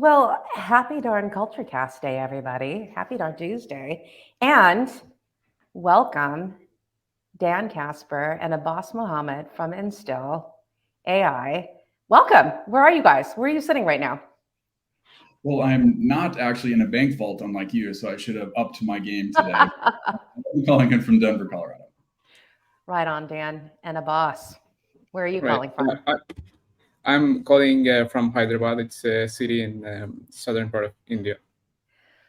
Well, happy darn CultureCast Day, everybody. Happy darn Tuesday. And welcome Dan Kaspar and Abbas Mohammed from Instill AI. Welcome. Where are you guys? Where are you sitting right now? Well, I'm not actually in a bank vault unlike you, so I should have upped my game today. I'm calling in from Denver, Colorado. Right on, Dan and Abbas. Where are you Right. calling from? I'm calling from Hyderabad. It's a city in southern part of India.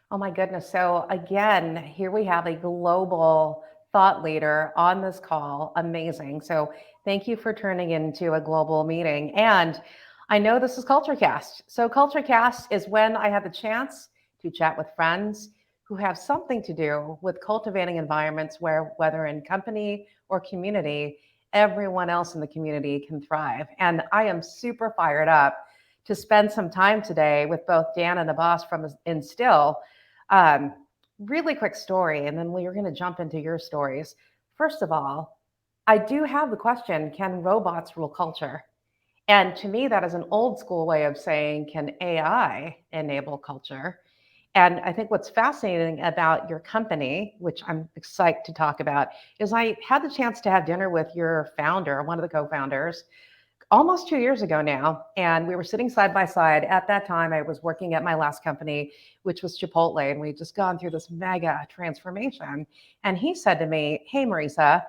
Oh my goodness. So again, here we have a global thought leader on this call. Amazing. So thank you for turning into a global meeting. And I know this is CultureCast. So CultureCast is when I have the chance to chat with friends who have something to do with cultivating environments where, whether in company or community, everyone else in the community can thrive. And I am super fired up to spend some time today with both Dan and Abbas from Instill. um, Really quick story, and then we're going to jump into your stories. First of all, I do have the question, can robots rule culture? And to me, that is an old school way of saying, can AI enable culture? And I think what's fascinating about your company, which I'm excited to talk about, is I had the chance to have dinner with your founder, one of the co founders, almost 2 years ago now. And we were sitting side by side. At that time, I was working at my last company, which was Chipotle. And we'd just gone through this mega transformation. And he said to me, "Hey, Marisa,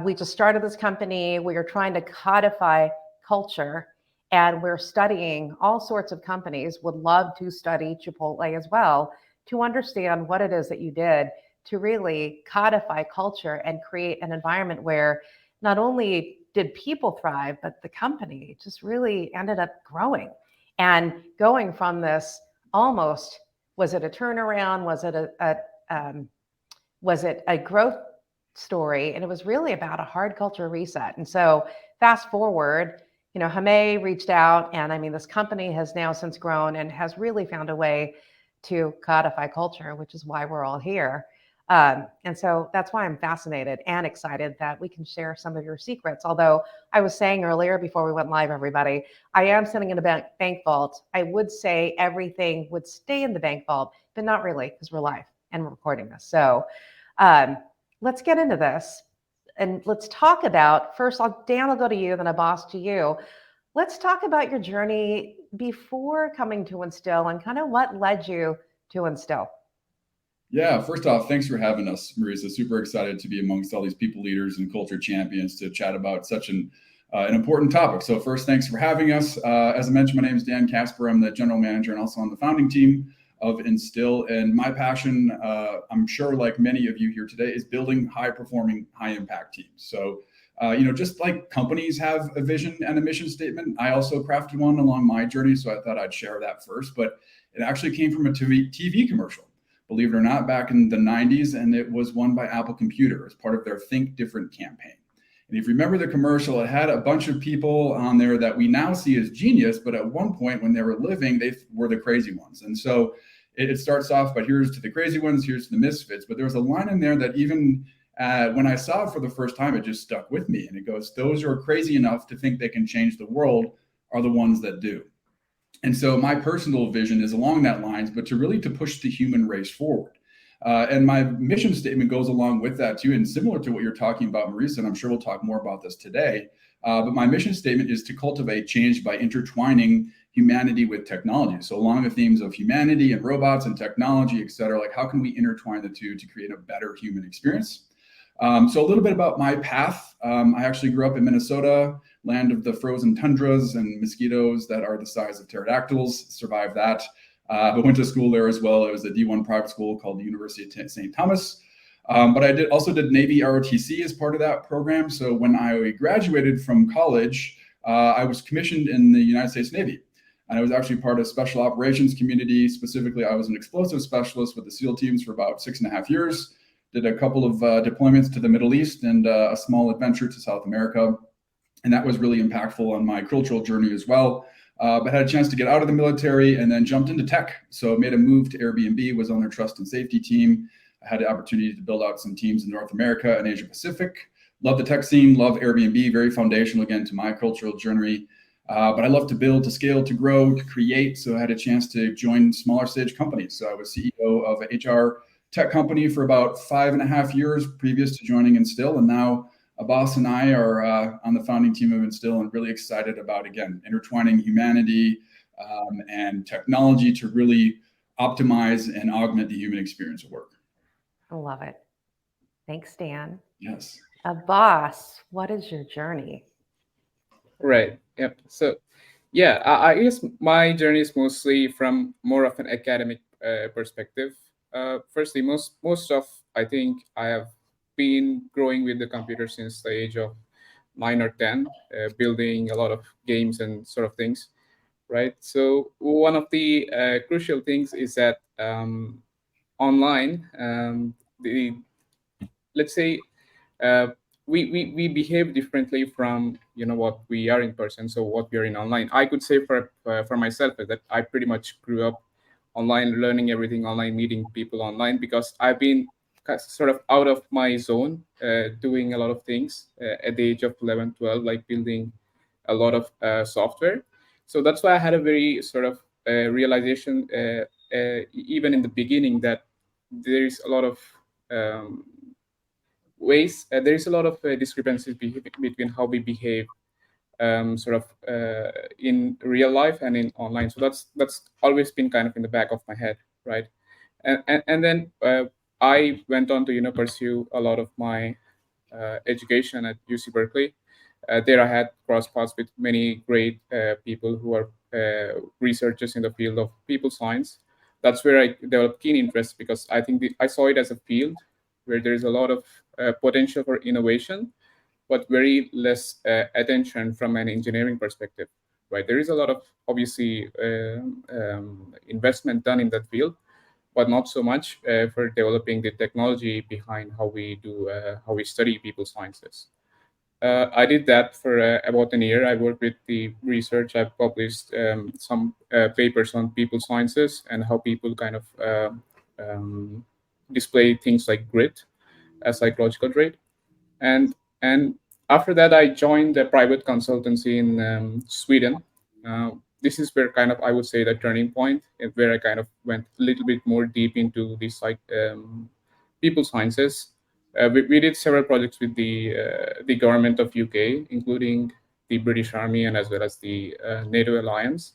we just started this company. We are trying to codify culture. And we're studying all sorts of companies, would love to study Chipotle as well to understand what it is that you did to really codify culture and create an environment where not only did people thrive, but the company just really ended up growing and going from this almost, was it a turnaround? Was it a growth story? And it was really about a hard culture reset. And so fast forward, Hamay reached out, and I mean, this company has now since grown and has really found a way to codify culture, which is why we're all here. And so that's why I'm fascinated and excited that we can share some of your secrets. Although I was saying earlier before we went live, everybody, I am sitting in a bank vault. I would say everything would stay in the bank vault, but not really, because we're live and we're recording this. So um, let's get into this. And let's talk about, first, Dan, I'll go to you, then Abbas to you. Let's talk about your journey before coming to Instill and kind of what led you to Instill. Yeah, first off, thanks for having us, Marisa. Super excited to be amongst all these people leaders and culture champions to chat about such an important topic. So first, thanks for having us. As I mentioned, my name is Dan Kaspar. I'm the general manager and also on the founding team of Instill. And my passion, I'm sure like many of you here today, is building high-performing, high-impact teams. So, just like companies have a vision and a mission statement, I also crafted one along my journey. So I thought I'd share that first. But it actually came from a TV commercial, believe it or not, back in the 90s, and it was won by Apple Computer as part of their Think Different campaign. And if you remember the commercial, it had a bunch of people on there that we now see as genius, but at one point when they were living, they were the crazy ones. And so it starts off, but here's to the crazy ones, here's to the misfits. But there was a line in there that even when I saw it for the first time, it just stuck with me. And it goes, those who are crazy enough to think they can change the world are the ones that do. And so my personal vision is along that lines, but to push the human race forward. And my mission statement goes along with that too, and similar to what you're talking about, Marisa, and I'm sure we'll talk more about this today. But my mission statement is to cultivate change by intertwining humanity with technology. So along the themes of humanity and robots and technology, et cetera, like how can we intertwine the two to create a better human experience? So a little bit about my path. I actually grew up in Minnesota, land of the frozen tundras and mosquitoes that are the size of pterodactyls. Survived that. But went to school there as well. It was a D1 private school called the University of St. Thomas. But I also did Navy ROTC as part of that program. So when I graduated from college, I was commissioned in the United States Navy. And I was actually part of special operations community. Specifically, I was an explosive specialist with the SEAL teams for about 6.5 years. Did a couple of deployments to the Middle East and a small adventure to South America. And that was really impactful on my cultural journey as well. But had a chance to get out of the military and then jumped into tech. So made a move to Airbnb, was on their trust and safety team. I had the opportunity to build out some teams in North America and Asia Pacific. Love the tech scene, love Airbnb, very foundational again to my cultural journey. But I love to build, to scale, to grow, to create. So I had a chance to join smaller stage companies. So I was CEO of an HR tech company for about 5.5 years previous to joining Instill. And now Abbas and I are on the founding team of Instill and really excited about, again, intertwining humanity and technology to really optimize and augment the human experience of work. I love it. Thanks, Dan. Yes. Abbas, what is your journey? Right. Yep. So, yeah, I guess my journey is mostly from more of an academic perspective. Firstly, most of I think I have been growing with the computer since the age of 9 or 10, building a lot of games and sort of things. Right. So one of the crucial things is that online, the let's say uh, we behave differently from what we are in person, so what we are in online. I could say for myself that I pretty much grew up online, learning everything online, meeting people online, because I've been sort of out of my zone, doing a lot of things at the age of 11, 12, like building a lot of software. So that's why I had a very sort of realization, even in the beginning, that there is a lot of um, there is a lot of discrepancies between how we behave, sort of in real life and in online. So that's always been kind of in the back of my head, right? And then I went on to pursue a lot of my education at UC Berkeley. There I had cross paths with many great people who are researchers in the field of people science. That's where I developed keen interest, because I think I saw it as a field where there is a lot of potential for innovation, but very less attention from an engineering perspective. Right, there is a lot of obviously investment done in that field, but not so much for developing the technology behind how we study people sciences. I did that for about a year. I worked with the research. I've published some papers on people sciences and how people kind of um, display things like grit, a psychological trait. And after that, I joined a private consultancy in Sweden. Uh, this is where kind of I would say the turning point, where I kind of went a little bit more deep into these people sciences. We did several projects with the government of UK, including the British Army and as well as the NATO alliance,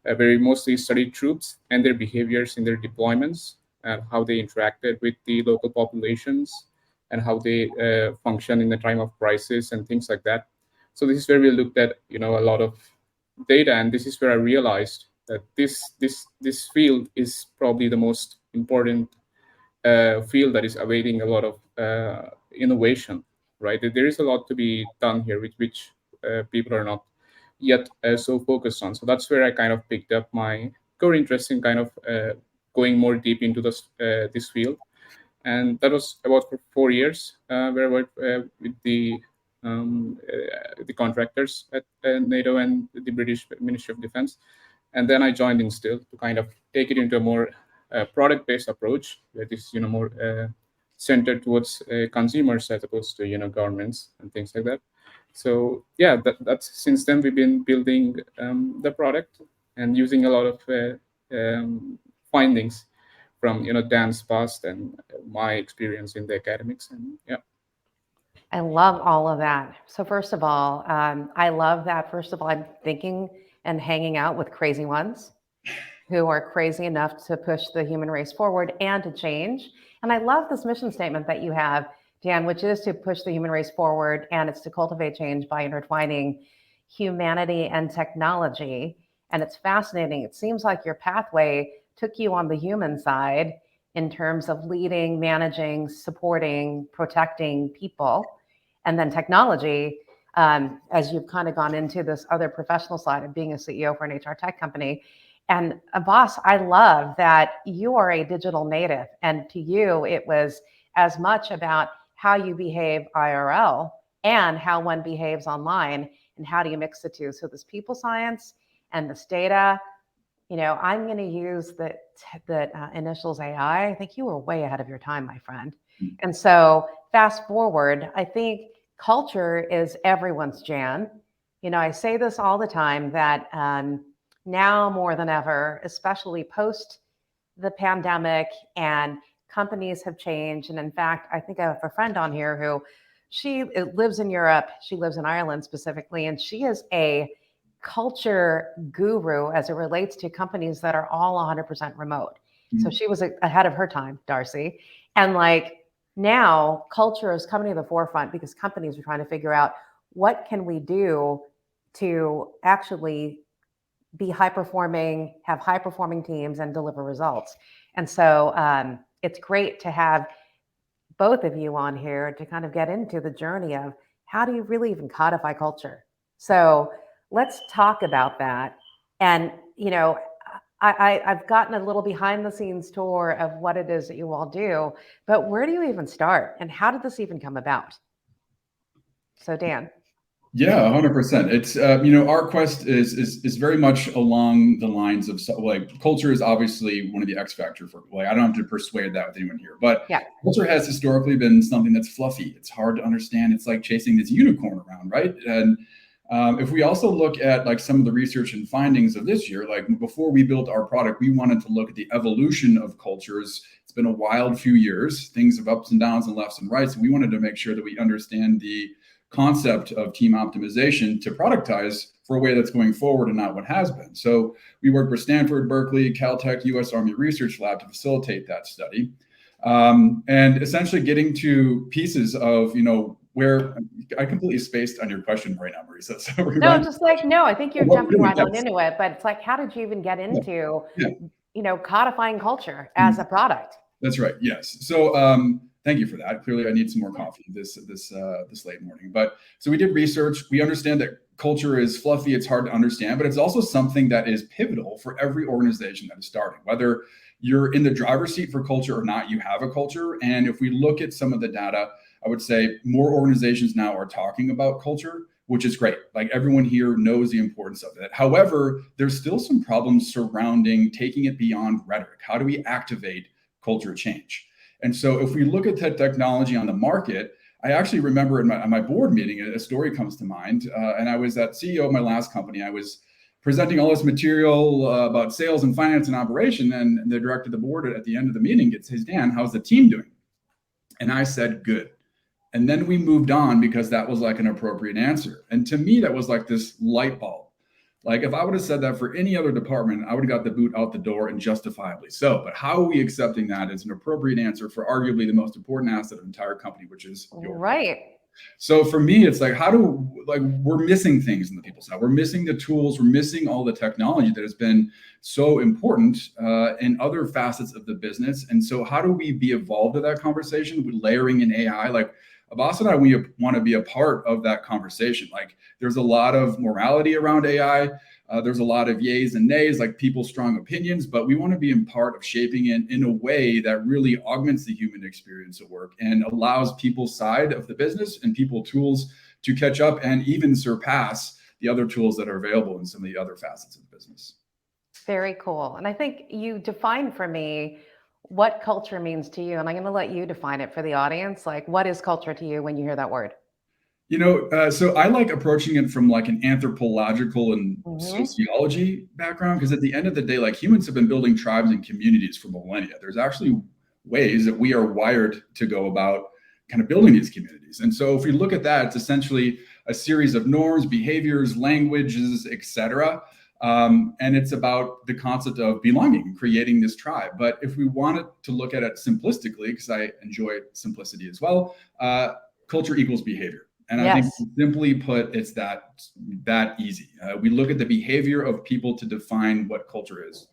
where we mostly studied troops and their behaviors in their deployments and how they interacted with the local populations and how they function in the time of crisis and things like that. So this is where we looked at a lot of data, and this is where I realized that this field is probably the most important field that is awaiting a lot of innovation. Right, there is a lot to be done here, which people are not yet so focused on. So that's where I kind of picked up my core interest in kind of going more deep into this field. And that was about for 4 years, where I worked with the contractors at NATO and the British Ministry of Defense. And then I joined Instill to kind of take it into a more product-based approach that is more centered towards consumers as opposed to governments and things like that. So yeah, that's since then we've been building the product and using a lot of findings from Dan's past and my experience in the academics. And yeah. I love all of that. So first of all, I love that. First of all, I'm thinking and hanging out with crazy ones who are crazy enough to push the human race forward and to change. And I love this mission statement that you have, Dan, which is to push the human race forward, and it's to cultivate change by intertwining humanity and technology. And it's fascinating. It seems like your pathway took you on the human side in terms of leading, managing, supporting, protecting people. And then technology, as you've kind of gone into this other professional side of being a CEO for an HR tech company. And Abbas, I love that you are a digital native. And to you, it was as much about how you behave IRL and how one behaves online, and how do you mix the two. So this people science and this data, I'm going to use the initials AI. I think you were way ahead of your time, my friend. And so fast forward, I think culture is everyone's jam. I say this all the time that now more than ever, especially post the pandemic, and companies have changed. And in fact, I think I have a friend on here who she lives in Europe. She lives in Ireland specifically, and she is a culture guru as it relates to companies that are all 100% remote. So she was ahead of her time, Darcy. And like now, culture is coming to the forefront because companies are trying to figure out what can we do to actually be high performing, have high performing teams, and deliver results. And so it's great to have both of you on here to kind of get into the journey of how do you really even codify culture. So let's talk about that. And I've gotten a little behind the scenes tour of what it is that you all do, but where do you even start, and how did this even come about? So Dan. Yeah, 100%. It's our quest is very much along the lines of like culture is obviously one of the X factor for like I don't have to persuade that with anyone here, but yeah. Culture has historically been something that's fluffy. It's hard to understand. It's like chasing this unicorn around, right? And if we also look at like some of the research and findings of this year, like before we built our product, we wanted to look at the evolution of cultures. It's been a wild few years. Things have ups and downs and lefts and rights. And we wanted to make sure that we understand the concept of team optimization to productize for a way that's going forward and not what has been. So we worked with Stanford, Berkeley, Caltech, US Army Research Lab to facilitate that study. And essentially getting to pieces of, where I completely spaced on your question right now, Marisa. So no, just like, no, I think you're jumping right on into it, but it's like, how did you even get into, codifying culture as a product? That's right. Yes. So, thank you for that. Clearly, I need some more coffee this late morning. But so we did research. We understand that culture is fluffy. It's hard to understand, but it's also something that is pivotal for every organization that is starting. Whether you're in the driver's seat for culture or not, you have a culture. And if we look at some of the data, I would say more organizations now are talking about culture, which is great. Like everyone here knows the importance of it. However, there's still some problems surrounding taking it beyond rhetoric. How do we activate culture change? And so if we look at that technology on the market, I actually remember in my board meeting, a story comes to mind. And I was that CEO of my last company. I was presenting all this material about sales and finance and operation. And the director of the board at the end of the meeting says, Dan, how's the team doing? And I said, good. And then we moved on because that was like an appropriate answer. And to me, that was like this light bulb. Like if I would have said that for any other department, I would have got the boot out the door, and justifiably so. But how are we accepting that as an appropriate answer for arguably the most important asset of the entire company, which is your right. So for me, it's like, we're missing things in the people side. We're missing the tools. We're missing all the technology that has been so important in other facets of the business. And so how do we be evolved to that conversation with layering in AI? Like Abbas and I, we want to be a part of that conversation. Like there's a lot of morality around AI. There's a lot of yays and nays, like people's strong opinions, but we want to be in part of shaping it in a way that really augments the human experience of work and allows people's side of the business and people tools to catch up and even surpass the other tools that are available in some of the other facets of the business. Very cool. And I think you defined for me what culture means to you. And I'm going to let you define it for the audience. Like, what is culture to you when you hear that word? So I like approaching it from like an anthropological and sociology background, because at the end of the day, like humans have been building tribes and communities for millennia. There's actually ways that we are wired to go about kind of building these communities. And so if we look at that, it's essentially a series of norms, behaviors, languages, etc. And it's about the concept of belonging, creating this tribe. But if we wanted to look at it simplistically, because I enjoy simplicity as well, culture equals behavior. And I think simply put, it's that easy. We look at the behavior of people to define what culture is.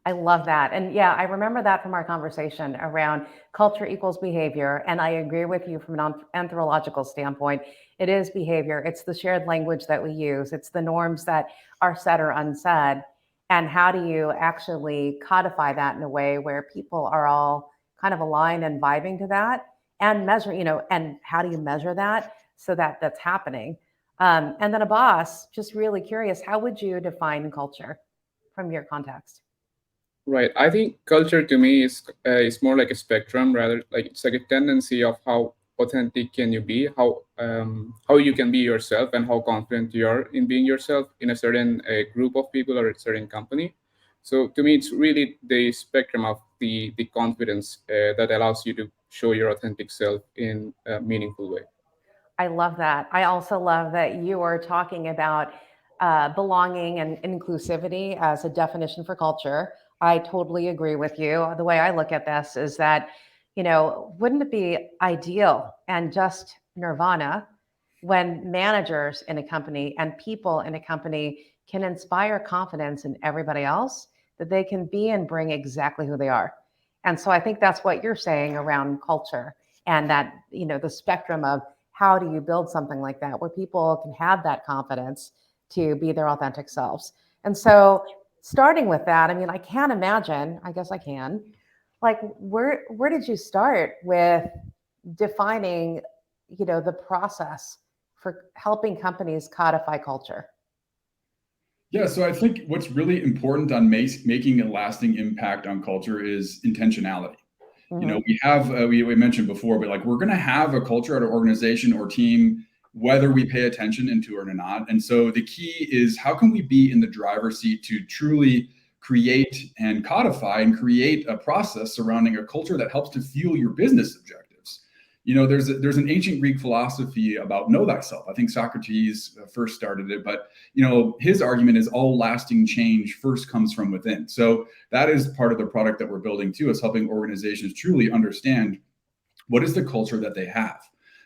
I love that. And yeah, I remember that from our conversation around culture equals behavior. And I agree with you from an anthropological standpoint. It is behavior. It's the shared language that we use. It's the norms that are said or unsaid. And how do you actually codify that in a way where people are all kind of aligned and vibing to that and measure, and how do you measure that so that that's happening? And then Abbas, just really curious, how would you define culture from your context? Right. I think culture to me is more like a spectrum, rather like it's like a tendency of how authentic can you be, how you can be yourself, and how confident you are in being yourself in a certain group of people or a certain company. So to me, it's really the spectrum of the confidence that allows you to show your authentic self in a meaningful way. I love that. I also love that you are talking about belonging and inclusivity as a definition for culture. I totally agree with you. The way I look at this is that, wouldn't it be ideal and just nirvana when managers in a company and people in a company can inspire confidence in everybody else that they can be and bring exactly who they are? And so I think that's what you're saying around culture and that, the spectrum of how do you build something like that where people can have that confidence to be their authentic selves. And so starting with that, I mean, I can't imagine, I guess I can, like where did you start with defining, the process for helping companies codify culture? Yeah, so I think what's really important on making a lasting impact on culture is intentionality. Mm-hmm. We have we mentioned before, but like we're going to have a culture at our organization or team, whether we pay attention into it or not. And so the key is how can we be in the driver's seat to truly create and codify and create a process surrounding a culture that helps to fuel your business objectives. There's an ancient Greek philosophy about know thyself. I think Socrates first started it, but his argument is all lasting change first comes from within. So that is part of the product that we're building too, is helping organizations truly understand what is the culture that they have.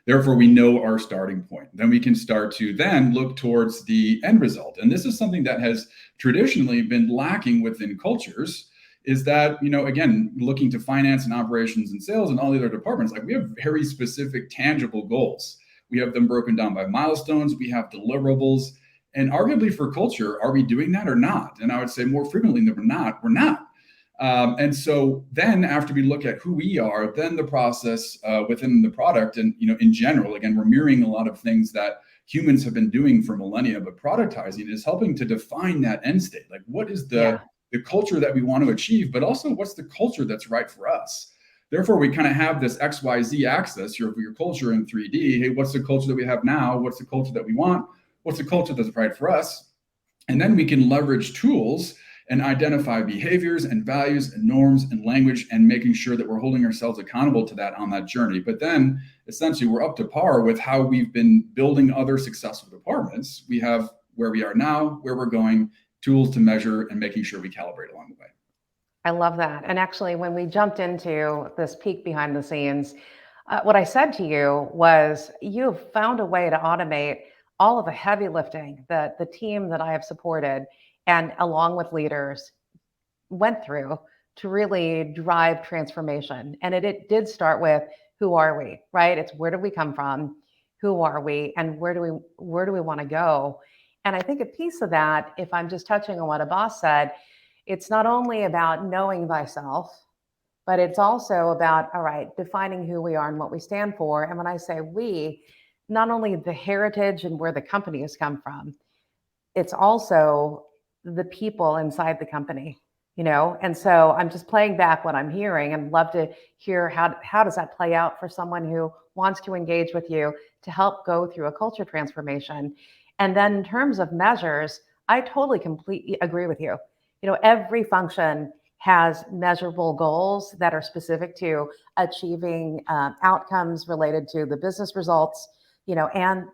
Therefore, we know our starting point. Then we can start to then look towards the end result. And this is something that has traditionally been lacking within cultures, is that, again, looking to finance and operations and sales and all the other departments, like we have very specific, tangible goals. We have them broken down by milestones. We have deliverables. And arguably for culture, are we doing that or not? And I would say more frequently than we're not. And so then after we look at who we are, then the process within the product and, in general, again, we're mirroring a lot of things that humans have been doing for millennia, but productizing is helping to define that end state. Like what is the culture that we want to achieve, but also what's the culture that's right for us? Therefore, we kind of have this XYZ axis, your culture in 3D. Hey, what's the culture that we have now? What's the culture that we want? What's the culture that's right for us? And then we can leverage tools and identify behaviors and values and norms and language and making sure that we're holding ourselves accountable to that on that journey. But then essentially we're up to par with how we've been building other successful departments. We have where we are now, where we're going, tools to measure and making sure we calibrate along the way. I love that. And actually, when we jumped into this peek behind the scenes, what I said to you was you've found a way to automate all of the heavy lifting that the team that I have supported and along with leaders went through to really drive transformation. And it did start with who are we, right? It's where do we come from? Who are we? And where do we want to go? And I think a piece of that, if I'm just touching on what Abbas said, it's not only about knowing thyself, but it's also about, all right, defining who we are and what we stand for. And when I say we, not only the heritage and where the company has come from, it's also the people inside the company, And so I'm just playing back what I'm hearing and love to hear how does that play out for someone who wants to engage with you to help go through a culture transformation. And then in terms of measures, I totally completely agree with you. Every function has measurable goals that are specific to achieving outcomes related to the business results, and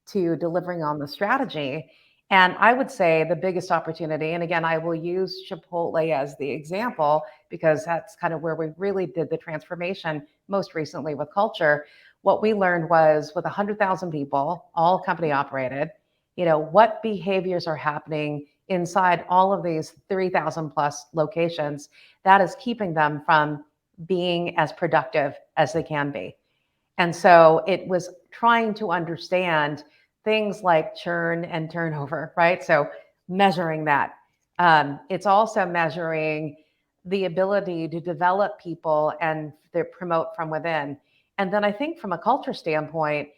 to delivering on the strategy. And I would say the biggest opportunity, and again, I will use Chipotle as the example because that's kind of where we really did the transformation most recently with culture. What we learned was with 100,000 people, all company operated, what behaviors are happening inside all of these 3,000 plus locations that is keeping them from being as productive as they can be. And so it was trying to understand things like churn and turnover, right? So measuring that. It's also measuring the ability to develop people and to promote from within. And then I think from a culture standpoint,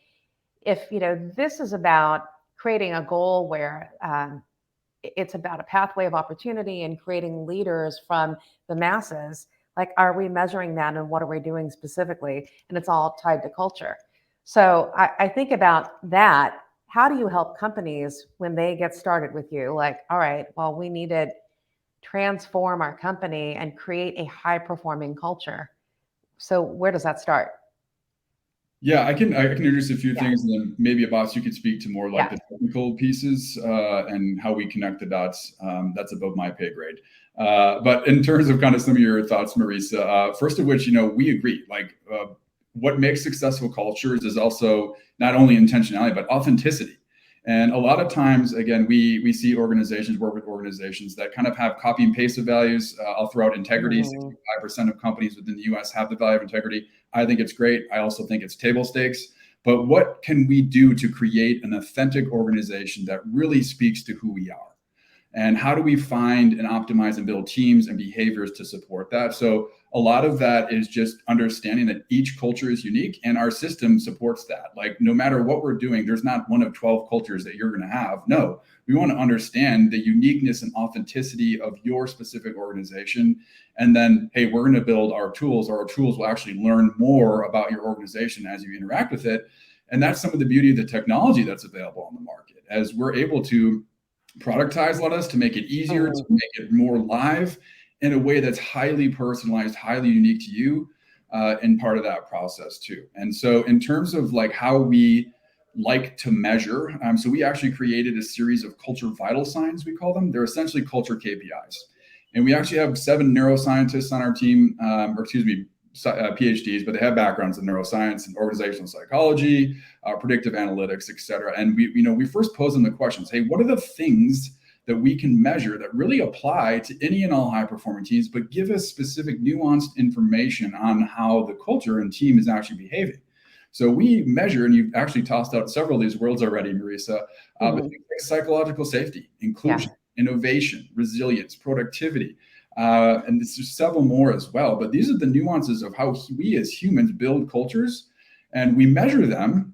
if this is about creating a goal where it's about a pathway of opportunity and creating leaders from the masses, like are we measuring that and what are we doing specifically? And it's all tied to culture. So I think about that. How do you help companies when they get started with you? Like, all right, well, we need to transform our company and create a high performing culture. So where does that start? Yeah, I can introduce a few Yeah. things, and then maybe Abbas, you could speak to more like Yeah. the technical pieces and how we connect the dots. That's above my pay grade. But in terms of kind of some of your thoughts, Marisa, first of which, we agree. Like, what makes successful cultures is also not only intentionality but authenticity. And a lot of times, again, we see organizations work with organizations that kind of have copy and paste of values. I'll throw out integrity. Mhm. 65% of companies within the US have the value of integrity. I think it's great. I also think it's table stakes. But what can we do to create an authentic organization that really speaks to who we are? And how do we find and optimize and build teams and behaviors to support that? So a lot of that is just understanding that each culture is unique and our system supports that. Like, no matter what we're doing, there's not one of 12 cultures that you're going to have. No, we want to understand the uniqueness and authenticity of your specific organization. And then, hey, we're going to build our tools, or our tools will actually learn more about your organization as you interact with it. And that's some of the beauty of the technology that's available on the market, as we're able to productize Lettuce to make it easier, to make it more live in a way that's highly personalized, highly unique to you, and part of that process too. And so in terms of like how we like to measure, so we actually created a series of culture vital signs, we call them. They're essentially culture KPIs. And we actually have 7 neuroscientists on our team, PhDs, but they have backgrounds in neuroscience and organizational psychology, predictive analytics, et cetera. And we first pose them the questions, hey, what are the things that we can measure that really apply to any and all high performing teams, but give us specific nuanced information on how the culture and team is actually behaving? So we measure, and you've actually tossed out several of these words already, Marisa, but things like psychological safety, inclusion, innovation, resilience, productivity, and there's several more as well. But these are the nuances of how we as humans build cultures, and we measure them.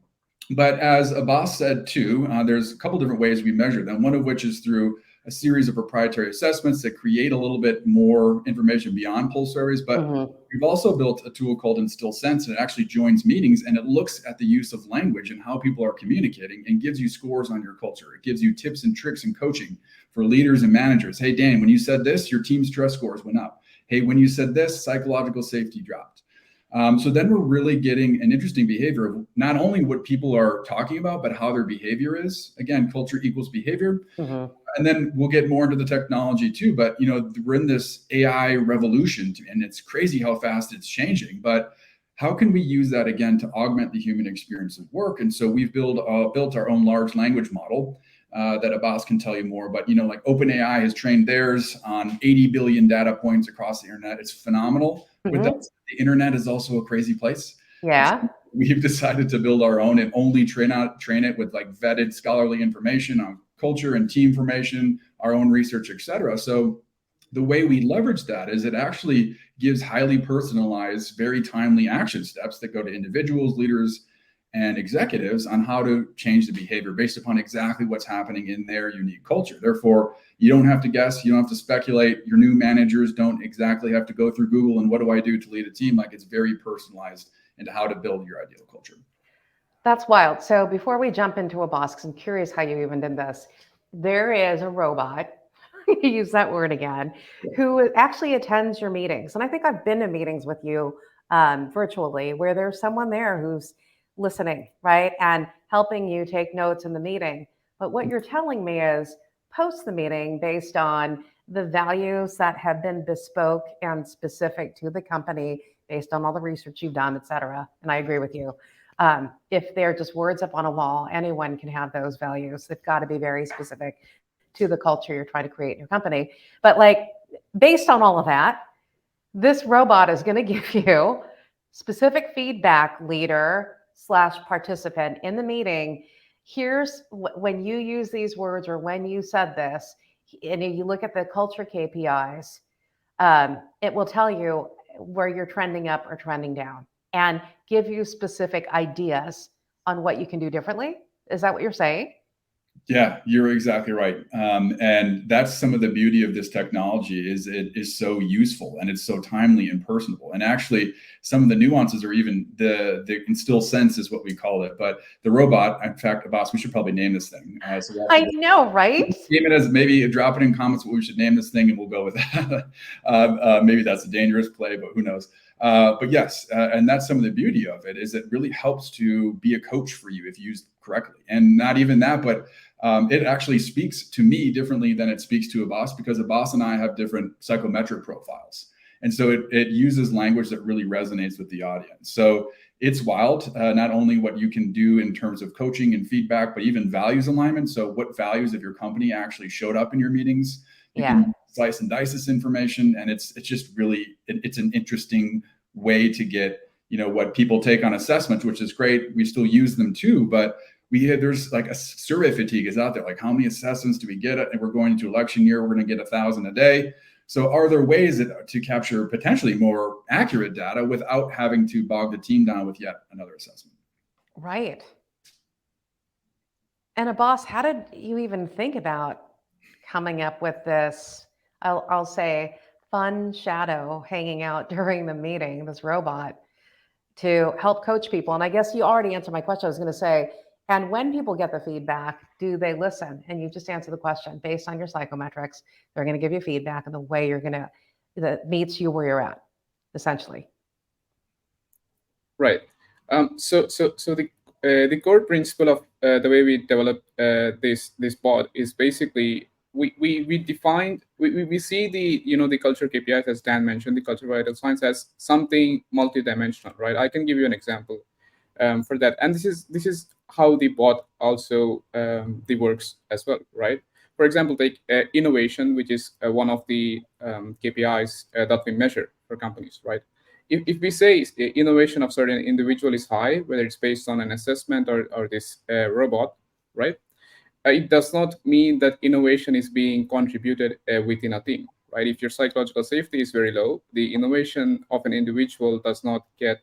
But as Abbas said too, there's a couple different ways we measure them, one of which is through a series of proprietary assessments that create a little bit more information beyond pulse surveys. But we've also built a tool called Instill Sense, and it actually joins meetings and it looks at the use of language and how people are communicating and gives you scores on your culture. It gives you tips and tricks and coaching for leaders and managers. Hey, Dan, when you said this, your team's stress scores went up. Hey, when you said this, psychological safety dropped. So then we're really getting an interesting behavior of not only what people are talking about, but how their behavior is. Again, culture equals behavior. And then we'll get more into the technology too. But, we're in this AI revolution and it's crazy how fast it's changing. But how can we use that again to augment the human experience of work? And so we've built our own large language model that Abbas can tell you more. But, like OpenAI has trained theirs on 80 billion data points across the internet. It's phenomenal. With that, the internet is also a crazy place. Yeah. We've decided to build our own and only train it with like vetted scholarly information on culture and team formation, our own research, et cetera. So the way we leverage that is it actually gives highly personalized, very timely action steps that go to individuals, leaders, and executives on how to change the behavior based upon exactly what's happening in their unique culture. Therefore, you don't have to guess, you don't have to speculate. Your new managers don't exactly have to go through Google and what do I do to lead a team? Like, it's very personalized into how to build your ideal culture. That's wild. So before we jump into a boss, because I'm curious how you even did this, there is a robot, use that word again, who actually attends your meetings. And I think I've been to meetings with you virtually where there's someone there who's listening, right? And helping you take notes in the meeting. But what you're telling me is post the meeting based on the values that have been bespoke and specific to the company based on all the research you've done, et cetera. And I agree with you. If they're just words up on a wall, anyone can have those values. They've got to be very specific to the culture you're trying to create in your company. But like, based on all of that, this robot is going to give you specific feedback, leader / participant in the meeting. Here's when you use these words or when you said this, and you look at the culture KPIs, it will tell you where you're trending up or trending down and give you specific ideas on what you can do differently. Is that what you're saying? Yeah, you're exactly right. And that's some of the beauty of this technology is it is so useful and it's so timely and personable. And actually, some of the nuances, or even the instill sense is what we call it. But the robot, in fact, Abbas, we should probably name this thing. So we'll I know, right? name it as, maybe drop it in comments what we should name this thing, and we'll go with that. Maybe that's a dangerous play, but who knows? But yes, and that's some of the beauty of it, is it really helps to be a coach for you if used correctly. And not even that, but it actually speaks to me differently than it speaks to Abbas, because Abbas and I have different psychometric profiles. And so it uses language that really resonates with the audience. So it's wild, not only what you can do in terms of coaching and feedback, but even values alignment. So what values of your company actually showed up in your meetings. You can slice and dice this information, and it's just really, it's an interesting way to get, what people take on assessments, which is great. We still use them too, but there's like a survey fatigue is out there. Like, how many assessments do we get? And we're going into election year, we're going to get 1,000 a day. So are there ways to capture potentially more accurate data without having to bog the team down with yet another assessment? Right. And Abbas, how did you even think about coming up with this, I'll say, fun shadow hanging out during the meeting, this robot, to help coach people? And I guess you already answered my question. I was going to say, and when people get the feedback, do they listen? And you just answer the question based on your psychometrics. They're going to give you feedback in the way that meets you where you're at, essentially. Right. So the core principle of the way we develop this bot is basically we see the culture KPIs, as Dan mentioned, the culture vital signs, as something multidimensional, right? I can give you an example for that, and this is how the bot also the works as well, right? For example, take innovation, which is one of the KPIs that we measure for companies, right? If we say innovation of certain individual is high, whether it's based on an assessment or this robot, right? It does not mean that innovation is being contributed within a team, right? If your psychological safety is very low, the innovation of an individual does not get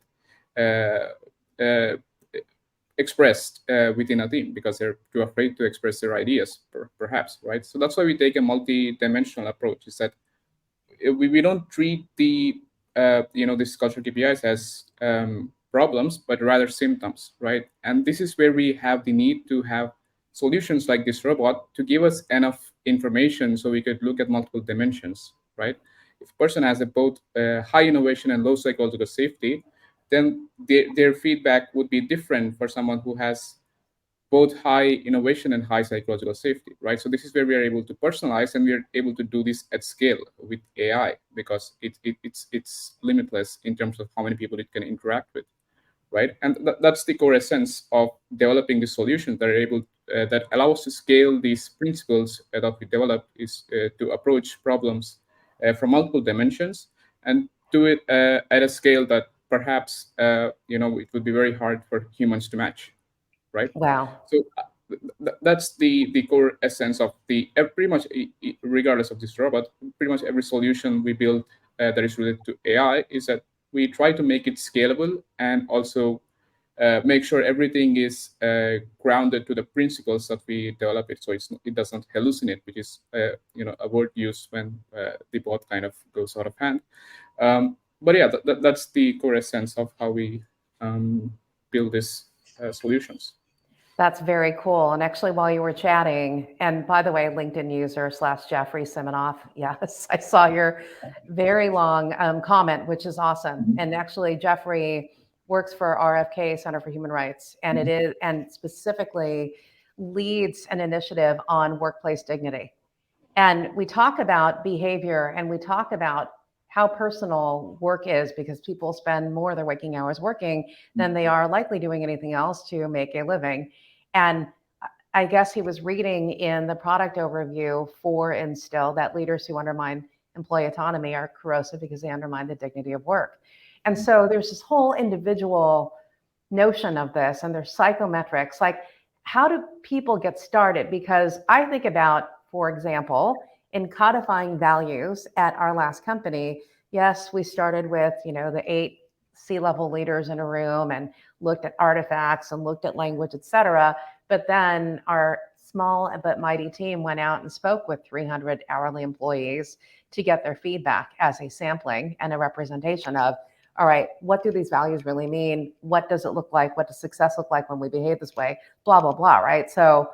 expressed within a team because they're too afraid to express their ideas, perhaps, right? So that's why we take a multi-dimensional approach. Is that we don't treat these cultural KPIs as problems, but rather symptoms, right? And this is where we have the need to have solutions like this robot to give us enough information so we could look at multiple dimensions, right? If a person has both high innovation and low psychological safety, then their feedback would be different for someone who has both high innovation and high psychological safety, right? So this is where we are able to personalize, and we are able to do this at scale with AI, because it's limitless in terms of how many people it can interact with, right? And that's the core essence of developing the solutions that are able that allow us to scale these principles that we develop, is to approach problems from multiple dimensions and do it at a scale that perhaps it would be very hard for humans to match, right? Wow. So that's the core essence of pretty much, regardless of this robot, pretty much every solution we build that is related to AI is that we try to make it scalable and also make sure everything is grounded to the principles that we develop it, so it does not hallucinate, which is a word used when the bot kind of goes out of hand. But yeah, that's the core essence of how we build these solutions. That's very cool. And actually, while you were chatting, and by the way, LinkedIn user / Jeffrey Siminoff, yes, I saw your very long comment, which is awesome. And actually, Jeffrey works for RFK, Center for Human Rights, and specifically leads an initiative on workplace dignity. And we talk about behavior, and we talk about how personal work is, because people spend more of their waking hours working than they are likely doing anything else to make a living. And I guess he was reading in the product overview for Instill that leaders who undermine employee autonomy are corrosive because they undermine the dignity of work. And so there's this whole individual notion of this, and there's psychometrics. Like, how do people get started? Because I think about, for example, in codifying values at our last company, yes, we started with, the 8 C-level leaders in a room and looked at artifacts and looked at language, et cetera. But then our small but mighty team went out and spoke with 300 hourly employees to get their feedback as a sampling and a representation of, all right, what do these values really mean? What does it look like? What does success look like when we behave this way? Blah, blah, blah, right? So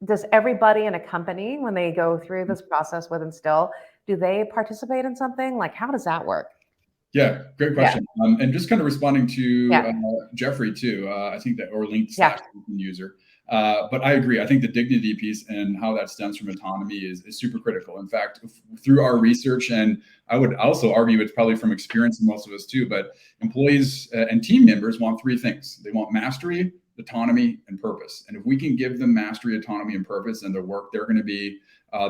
does everybody in a company, when they go through this process with Instill, do they participate in something? Like, how does that work? Yeah, great question. And just kind of responding to Jeffrey too, I think that, or linked / user. But I agree. I think the dignity piece and how that stems from autonomy is super critical. In fact, through our research, and I would also argue it's probably from experience in most of us too, but employees and team members want three things. They want mastery, autonomy, and purpose. And if we can give them mastery, autonomy, and purpose in their work, they're going to be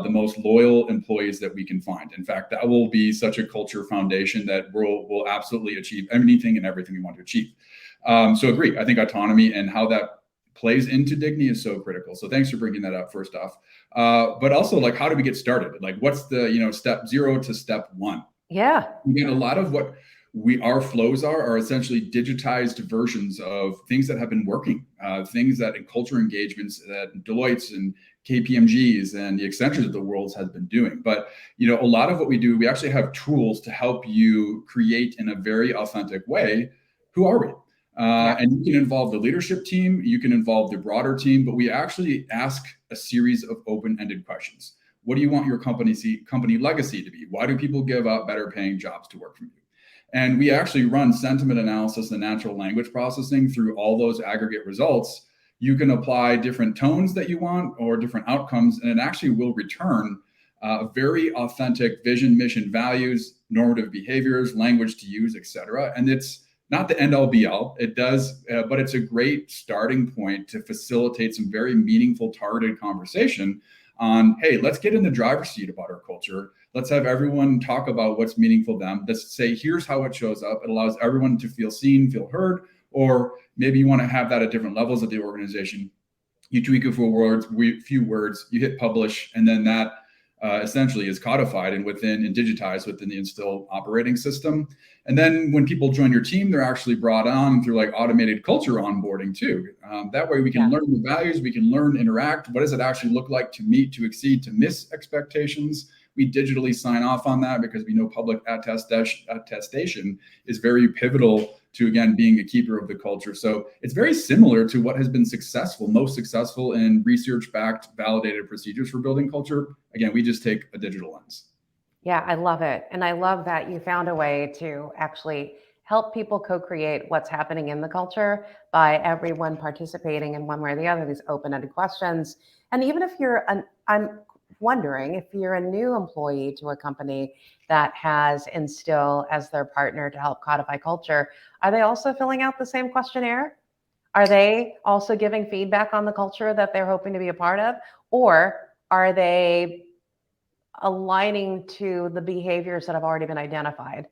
the most loyal employees that we can find. In fact, that will be such a culture foundation that will absolutely achieve anything and everything we want to achieve. So agree. I think autonomy and how that plays into dignity is so critical. So thanks for bringing that up first off. But also, like, how do we get started? Like, what's the step 0 to step 1? Yeah. Again, a lot of what our flows are essentially digitized versions of things that have been working, things that in culture engagements that Deloitte's and KPMG's and the Accentures of the world has been doing. But a lot of what we do, we actually have tools to help you create in a very authentic way. Who are we? And you can involve the leadership team, you can involve the broader team, but we actually ask a series of open-ended questions. What do you want your company legacy to be? Why do people give up better paying jobs to work for you? And we actually run sentiment analysis and natural language processing through all those aggregate results. You can apply different tones that you want or different outcomes, and it actually will return very authentic vision, mission, values, normative behaviors, language to use, et cetera. And it's not the end all be all. It does, but it's a great starting point to facilitate some very meaningful, targeted conversation on, hey, let's get in the driver's seat about our culture. Let's have everyone talk about what's meaningful to them. Let's say, here's how it shows up. It allows everyone to feel seen, feel heard, or maybe you want to have that at different levels of the organization. You tweak a few words, you hit publish, and then that essentially is codified and digitized within the Instill operating system. And then when people join your team, they're actually brought on through like automated culture onboarding too. That way we can learn the values, we can learn, interact. What does it actually look like to meet, to exceed, to miss expectations? We digitally sign off on that because we know public attestation is very pivotal to, again, being a keeper of the culture. So it's very similar to what has been most successful in research-backed, validated procedures for building culture. Again, we just take a digital lens. Yeah, I love it. And I love that you found a way to actually help people co-create what's happening in the culture by everyone participating in one way or the other, these open-ended questions. And even if I'm wondering if you're a new employee to a company that has Instill as their partner to help codify culture, are they also filling out the same questionnaire? Are they also giving feedback on the culture that they're hoping to be a part of? Or are they aligning to the behaviors that have already been identified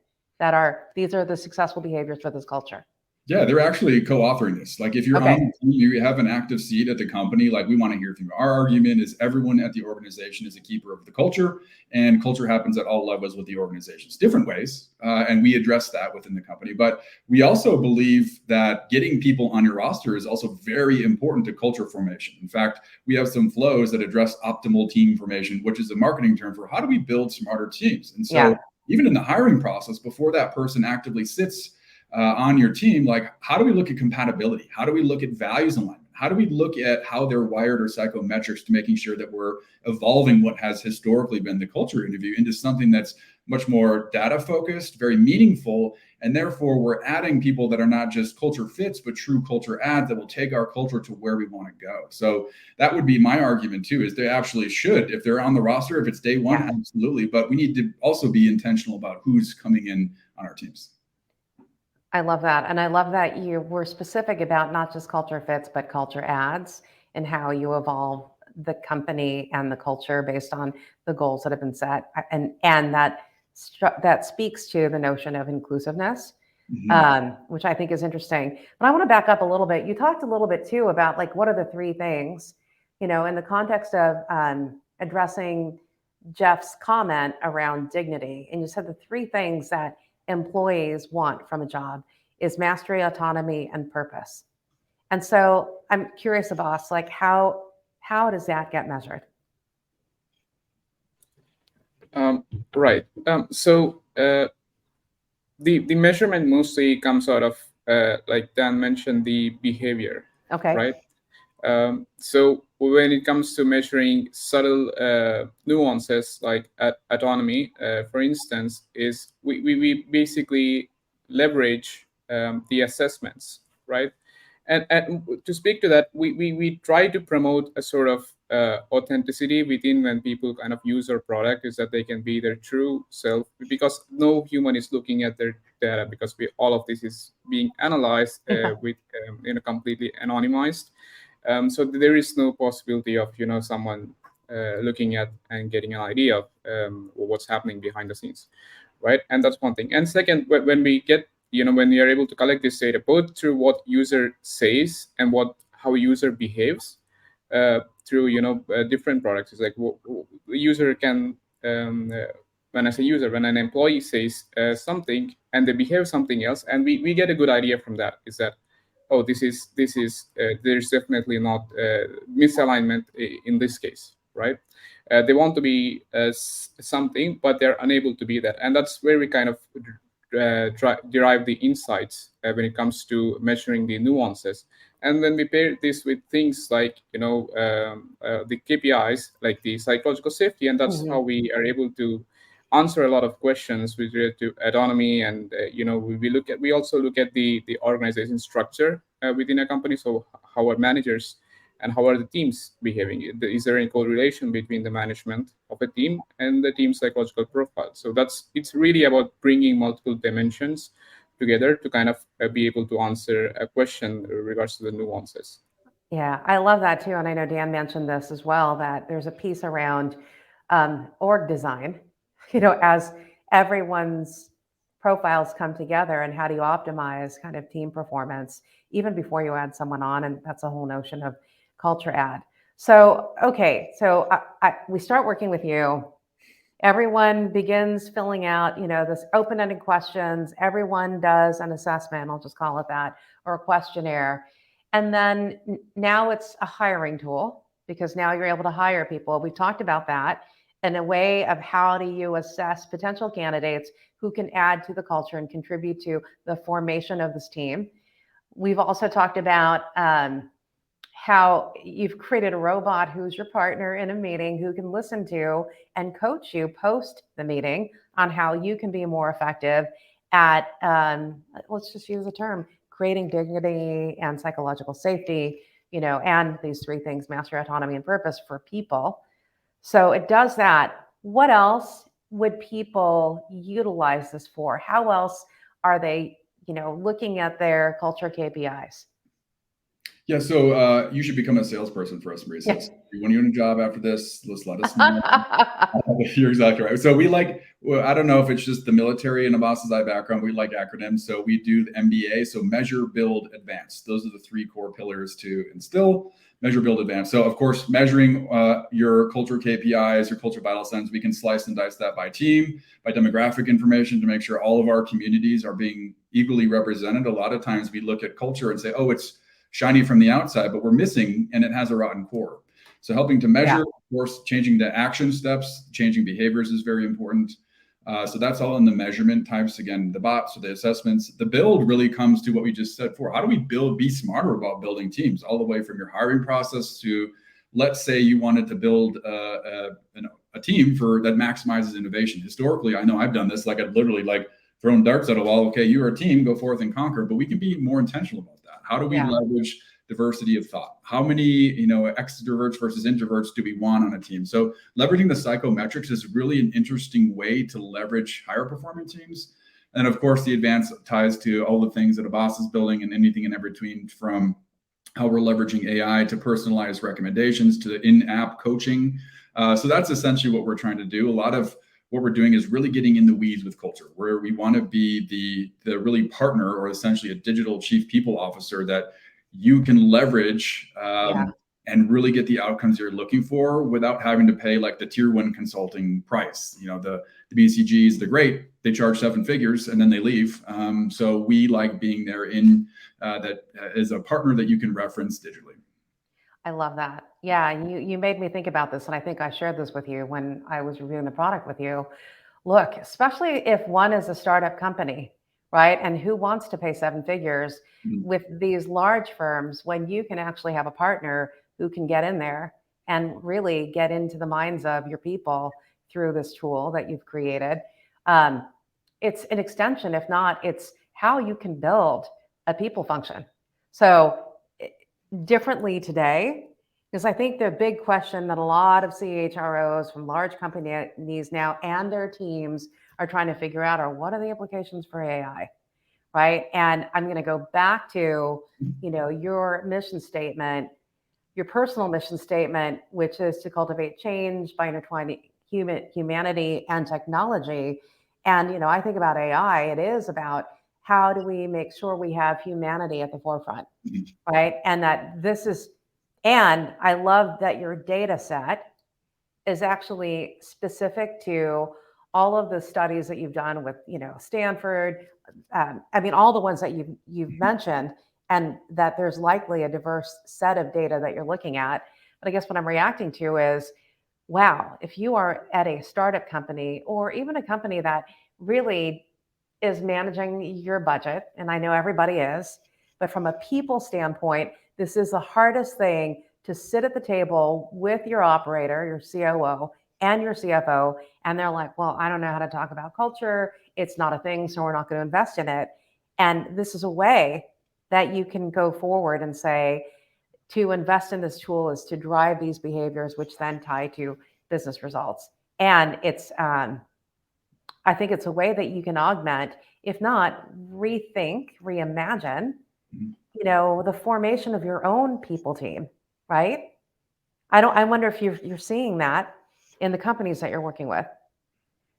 these are the successful behaviors for this culture? Yeah, they're actually co-authoring this. Like if you're on the team, you have an active seat at the company, like we want to hear from you. Our argument is everyone at the organization is a keeper of the culture, and culture happens at all levels with the organizations, different ways. And we address that within the company. But we also believe that getting people on your roster is also very important to culture formation. In fact, we have some flows that address optimal team formation, which is a marketing term for how do we build smarter teams. And so even in the hiring process, before that person actively sits on your team, like how do we look at compatibility? How do we look at values alignment? How do we look at how they're wired or psychometrics to making sure that we're evolving what has historically been the culture interview into something that's much more data focused, very meaningful, and therefore we're adding people that are not just culture fits, but true culture adds that will take our culture to where we want to go. So that would be my argument too, is they actually should, if they're on the roster, if it's day one, absolutely, but we need to also be intentional about who's coming in on our teams. I love that. And I love that you were specific about not just culture fits, but culture adds and how you evolve the company and the culture based on the goals that have been set. And that speaks to the notion of inclusiveness, which I think is interesting. But I want to back up a little bit. You talked a little bit too about like, what are the three things, in the context of addressing Jeff's comment around dignity. And you said the three things that employees want from a job is mastery, autonomy, and purpose. And so I'm curious, Abbas, like how does that get measured? Right. So the measurement mostly comes out of, like Dan mentioned, the behavior, Okay. right? So when it comes to measuring subtle nuances like autonomy, for instance, is we basically leverage the assessments, right? And to speak to that, we try to promote a sort of authenticity within when people kind of use our product, is that they can be their true self, because no human is looking at their data, because all of this is being analyzed Yeah. with completely anonymized. So there is no possibility of someone looking at and getting an idea of what's happening behind the scenes, right? And that's one thing. And second, when we get when we are able to collect this data both through what user says and how user behaves through different products. It's like the user can when I say user, when an employee says something and they behave something else, and we get a good idea from that, is that, oh, this is there's definitely not misalignment in this case, right? They want to be something, but they're unable to be that, and that's where we kind of derive the insights when it comes to measuring the nuances. And when we pair this with things like the KPIs, like the psychological safety, and that's how we are able to answer a lot of questions with regard to autonomy. And we also look at the organization structure within a company. So how are managers and how are the teams behaving? Is there any correlation between the management of a team and the team's psychological profile? So it's really about bringing multiple dimensions together to kind of be able to answer a question in regards to the nuances. Yeah, I love that too. And I know Dan mentioned this as well, that there's a piece around org design, as everyone's profiles come together, and how do you optimize kind of team performance even before you add someone on. And that's a whole notion of culture add. So, okay, so we start working with you. Everyone begins filling out, this open-ended questions. Everyone does an assessment, I'll just call it that, or a questionnaire. And then now it's a hiring tool, because now you're able to hire people. We've talked about that in a way of how do you assess potential candidates who can add to the culture and contribute to the formation of this team. We've also talked about how you've created a robot who's your partner in a meeting, who can listen to and coach you post the meeting on how you can be more effective at, let's just use the term, creating dignity and psychological safety, and these three things: mastery, autonomy, and purpose for people. So it does that. What else would people utilize this for? How else are they, looking at their culture KPIs? Yeah, so you should become a salesperson for us, Marisa. Yeah. So when you're in a job after this, let's let us know. You're exactly right. So I don't know if it's just the military and Abbas's background, we like acronyms. So we do the MBA, so measure, build, advance. Those are the three core pillars to instill: measure, build, advance. So of course, measuring your culture KPIs, your culture vital signs, we can slice and dice that by team, by demographic information, to make sure all of our communities are being equally represented. A lot of times we look at culture and say, oh, it's shiny from the outside, but we're missing, and it has a rotten core. So helping to measure, of course, changing the action steps, changing behaviors is very important. So that's all in the measurement types. Again, the bots or the assessments. The build really comes to what we just said before. How do we be smarter about building teams, all the way from your hiring process to, let's say you wanted to build a team that maximizes innovation. Historically, I know I've done this, I've literally thrown darts at a wall. Okay, you're a team, go forth and conquer. But we can be more intentional about that. How do we leverage diversity of thought? How many, extroverts versus introverts do we want on a team? So leveraging the psychometrics is really an interesting way to leverage higher performing teams. And of course, the advance ties to all the things that Abbas is building and anything in between, from how we're leveraging AI to personalized recommendations to in-app coaching. So that's essentially what we're trying to do. A lot of what we're doing is really getting in the weeds with culture, where we want to be the really partner, or essentially a digital chief people officer that you can leverage and really get the outcomes you're looking for without having to pay like the tier one consulting price. You know, the BCGs, they're great. They charge 7 figures and then they leave. So we like being there in that as a partner that you can reference digitally. I love that. Yeah, you made me think about this, and I think I shared this with you when I was reviewing the product with you. Look, especially if one is a startup company, right? And who wants to pay 7 figures with these large firms when you can actually have a partner who can get in there and really get into the minds of your people through this tool that you've created. It's an extension, if not, it's how you can build a people function. So differently today, because I think the big question that a lot of CHROs from large companies now and their teams are trying to figure out are what are the implications for AI, right? And I'm going to go back to, you know, your mission statement, your personal mission statement, which is to cultivate change by intertwining humanity and technology. And, you know, I think about AI, it is about how do we make sure we have humanity at the forefront, right? And that this is, and I love that your data set is actually specific to all of the studies that you've done with, you know, Stanford. I mean, all the ones that you've mentioned, and that there's likely a diverse set of data that you're looking at. But I guess what I'm reacting to is, wow, if you are at a startup company or even a company that really is managing your budget, and I know everybody is, but from a people standpoint, this is the hardest thing to sit at the table with your operator, your COO, and your CFO, and they're like, well, I don't know how to talk about culture. It's not a thing, so we're not going to invest in it. And this is a way that you can go forward and say, to invest in this tool is to drive these behaviors, which then tie to business results. And it's, I think it's a way that you can augment, if not rethink, reimagine, you know, the formation of your own people team, right? I wonder if you're seeing that in the companies that you're working with.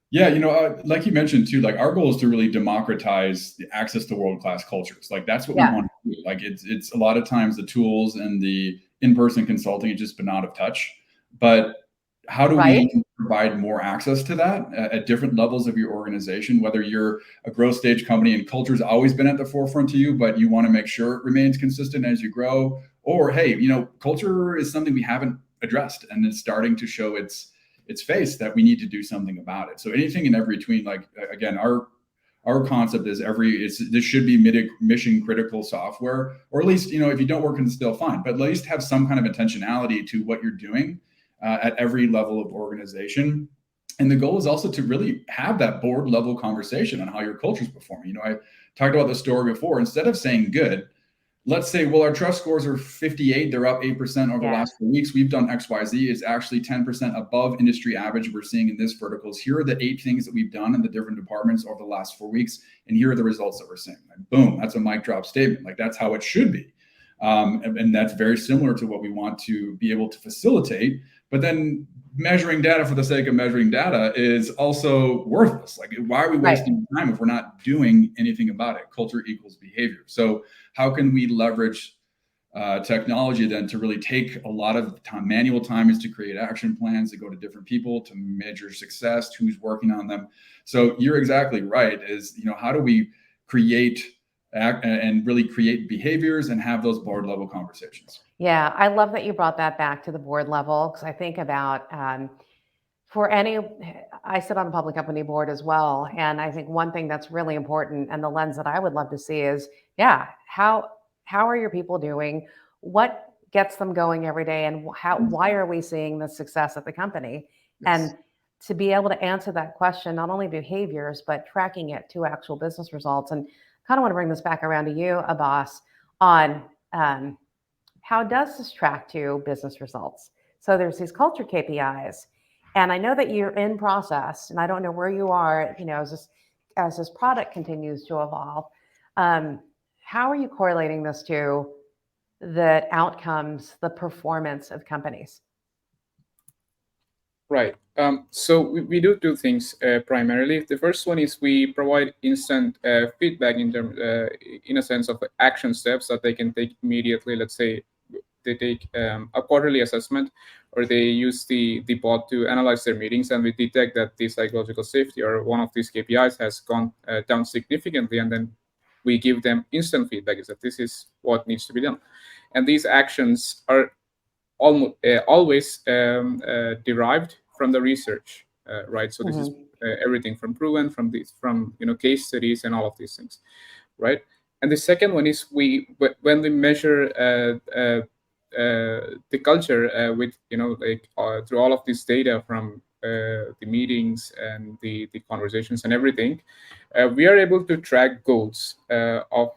Yeah, you know, like you mentioned too, like our goal is to really democratize the access to world-class cultures. Like that's what we want to do. Like it's a lot of times the tools and the in-person consulting has just been out of touch. But how do we provide more access to that at different levels of your organization, whether you're a growth stage company and culture's always been at the forefront to you, but you want to make sure it remains consistent as you grow, or hey, you know, culture is something we haven't addressed and it's starting to show its face that we need to do something about it. So anything in every between, like again, our concept is this should be mission critical software, or at least, you know, if you don't work in it, still fine, but at least have some kind of intentionality to what you're doing at every level of organization. And the goal is also to really have that board level conversation on how your culture is performing. You know, I talked about the story before. Instead of saying good, let's say, well, our trust scores are 58. They're up 8% over the last 4 weeks. We've done XYZ. It's actually 10% above industry average we're seeing in this verticals. Here are the 8 things that we've done in the different departments over the last 4 weeks. And here are the results that we're seeing. Like, boom, that's a mic drop statement. Like that's how it should be. And that's very similar to what we want to be able to facilitate. But then measuring data for the sake of measuring data is also worthless. Like, why are we wasting time if we're not doing anything about it? Culture equals behavior. So how can we leverage technology then to really take a lot of time? Manual time is to create action plans that go to different people to measure success, who's working on them. So you're exactly right, is, you know, how do we create and really create behaviors and have those board level conversations? Yeah, I love that you brought that back to the board level, because I think about I sit on a public company board as well. And I think one thing that's really important, and the lens that I would love to see is, how are your people doing? What gets them going every day? And why are we seeing the success at the company? Yes. And to be able to answer that question, not only behaviors, but tracking it to actual business results. And kind of want to bring this back around to you, Abbas, on how does this track to business results? So there's these culture KPIs, and I know that you're in process, and I don't know where you are, you know, as this product continues to evolve. How are you correlating this to the outcomes, the performance of companies? Right. So we do 2 things primarily. The first one is we provide instant feedback in a sense of action steps that they can take immediately. Let's say they take a quarterly assessment, or they use the bot to analyze their meetings, and we detect that the psychological safety or one of these KPIs has gone down significantly, and then we give them instant feedback is that this is what needs to be done. And these actions are almost always derived from the research, right? So this is everything from proven, from case studies and all of these things, right? And the second one is when we measure the culture with through all of this data from the meetings and the conversations and everything, we are able to track goals of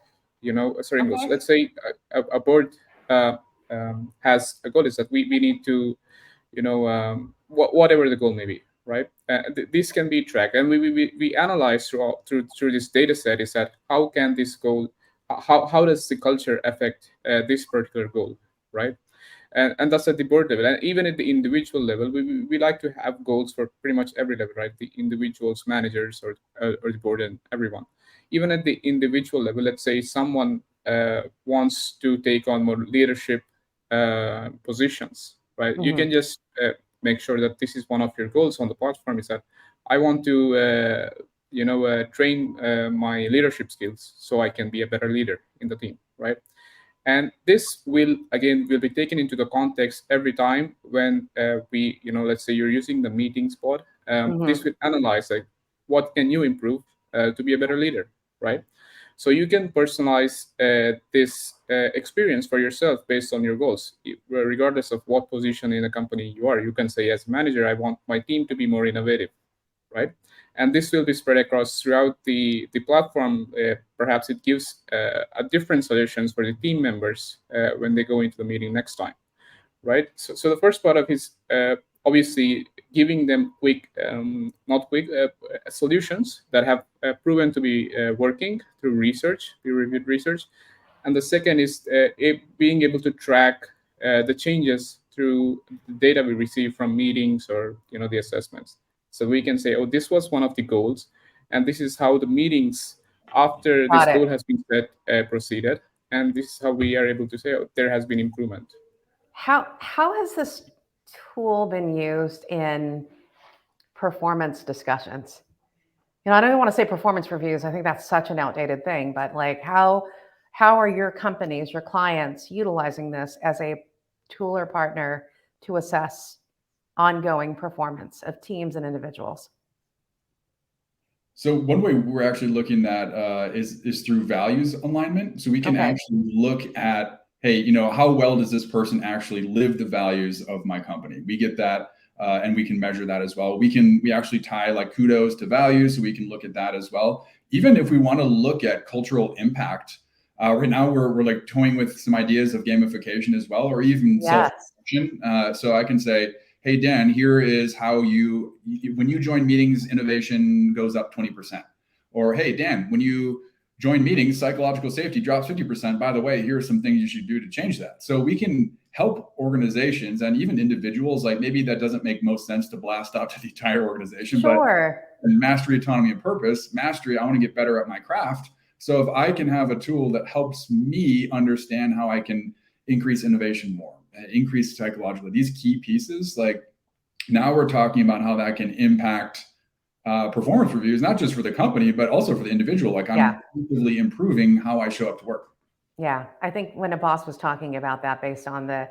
goals. Let's say a board has a goal is that we need to whatever the goal may be, right? This can be tracked, and we analyze through this data set is that how can this goal, how does the culture affect this particular goal, right? And that's at the board level, and even at the individual level, we like to have goals for pretty much every level, right? The individuals, managers, or the board, and everyone. Even at the individual level, let's say someone wants to take on more leadership positions, right? You can just make sure that this is one of your goals on the platform is that I want to train my leadership skills so I can be a better leader in the team, right? And this will be taken into the context every time when let's say you're using the meetings bot. This will analyze like what can you improve to be a better leader, right? So you can personalize this experience for yourself based on your goals, regardless of what position in the company you are. You can say, as a manager, I want my team to be more innovative, right? And this will be spread across throughout the platform. Perhaps it gives a different solutions for the team members when they go into the meeting next time, right? So the first part of is obviously giving them solutions that have proven to be working through research, peer-reviewed research. And the second is being able to track the changes through the data we receive from meetings or the assessments. So we can say, oh, this was one of the goals, and this is how the meetings after this goal has been set proceeded, and this is how we are able to say, oh, there has been improvement. How has this tool been used in performance discussions? I don't even want to say performance reviews. I think that's such an outdated thing, but like how are your companies, your clients utilizing this as a tool or partner to assess ongoing performance of teams and individuals? So one way we're actually looking at is through values alignment. So we can actually look at, hey, how well does this person actually live the values of my company? We get that, and we can measure that as well. We actually tie like kudos to values, so we can look at that as well. Even if we want to look at cultural impact, right now we're like toying with some ideas of gamification as well, or even self-reflection. So I can say, hey, Dan, here is how when you join meetings, innovation goes up 20%. Or, hey, Dan, when you join meetings, psychological safety drops 50%. By the way, here are some things you should do to change that. So we can help organizations and even individuals, like maybe that doesn't make most sense to blast out to the entire organization, but mastery, autonomy, and purpose, mastery, I want to get better at my craft. So if I can have a tool that helps me understand how I can increase innovation more, increase psychological, these key pieces, like now we're talking about how that can impact performance reviews, not just for the company, but also for the individual. Like I'm actively improving how I show up to work. Yeah, I think when Abbas was talking about that based on the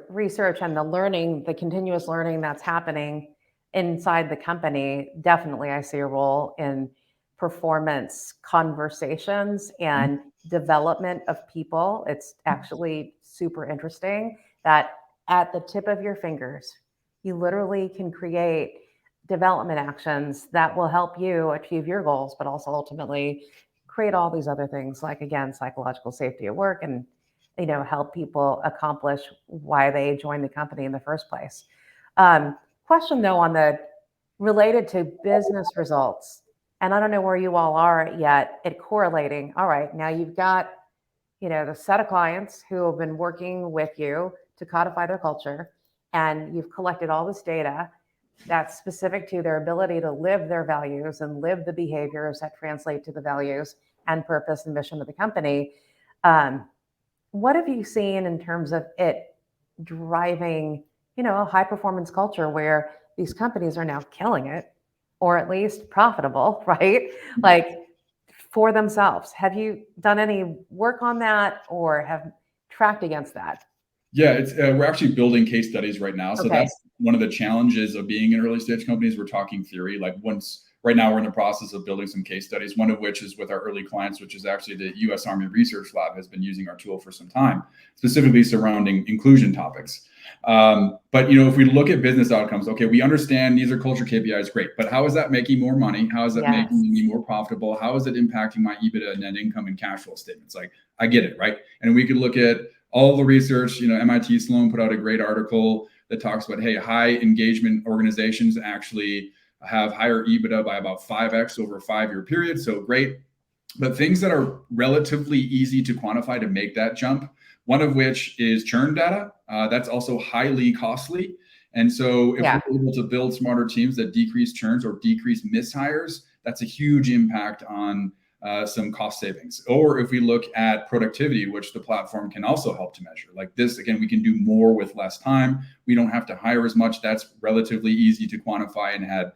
research and the learning, the continuous learning that's happening inside the company, definitely I see a role in performance conversations and development of people. It's actually super interesting that at the tip of your fingers, you literally can create development actions that will help you achieve your goals, but also ultimately create all these other things, like, again, psychological safety at work, and help people accomplish why they joined the company in the first place. Question though, on the related to business results, and I don't know where you all are yet at correlating. All right, now you've got the set of clients who have been working with you to codify their culture, and you've collected all this data that's specific to their ability to live their values and live the behaviors that translate to the values and purpose and mission of the company. what have you seen in terms of it driving, a high performance culture where these companies are now killing it, or at least profitable, right? Like for themselves. Have you done any work on that or have tracked against that? Yeah, it's we're actually building case studies right now. So Okay. that's one of the challenges of being in early stage companies. We're talking theory. Like once right now we're in the process of building some case studies, one of which is with our early clients, which is actually the US Army Research Lab has been using our tool for some time, specifically surrounding inclusion topics. But if we look at business outcomes, okay, we understand these are culture KPIs, great. But how is that making more money? How is that Yes. making me more profitable? How is it impacting my EBITDA, net income, and cash flow statements? Like I get it, right? And we could look at all the research. MIT Sloan put out a great article that talks about, hey, high engagement organizations actually have higher EBITDA by about 5x over a 5-year period. So great. But things that are relatively easy to quantify to make that jump, one of which is churn data. That's also highly costly. And so if we're able to build smarter teams that decrease churns or decrease mishires, that's a huge impact on some cost savings. Or if we look at productivity, which the platform can also help to measure. Like this, again, we can do more with less time. We don't have to hire as much. That's relatively easy to quantify and have,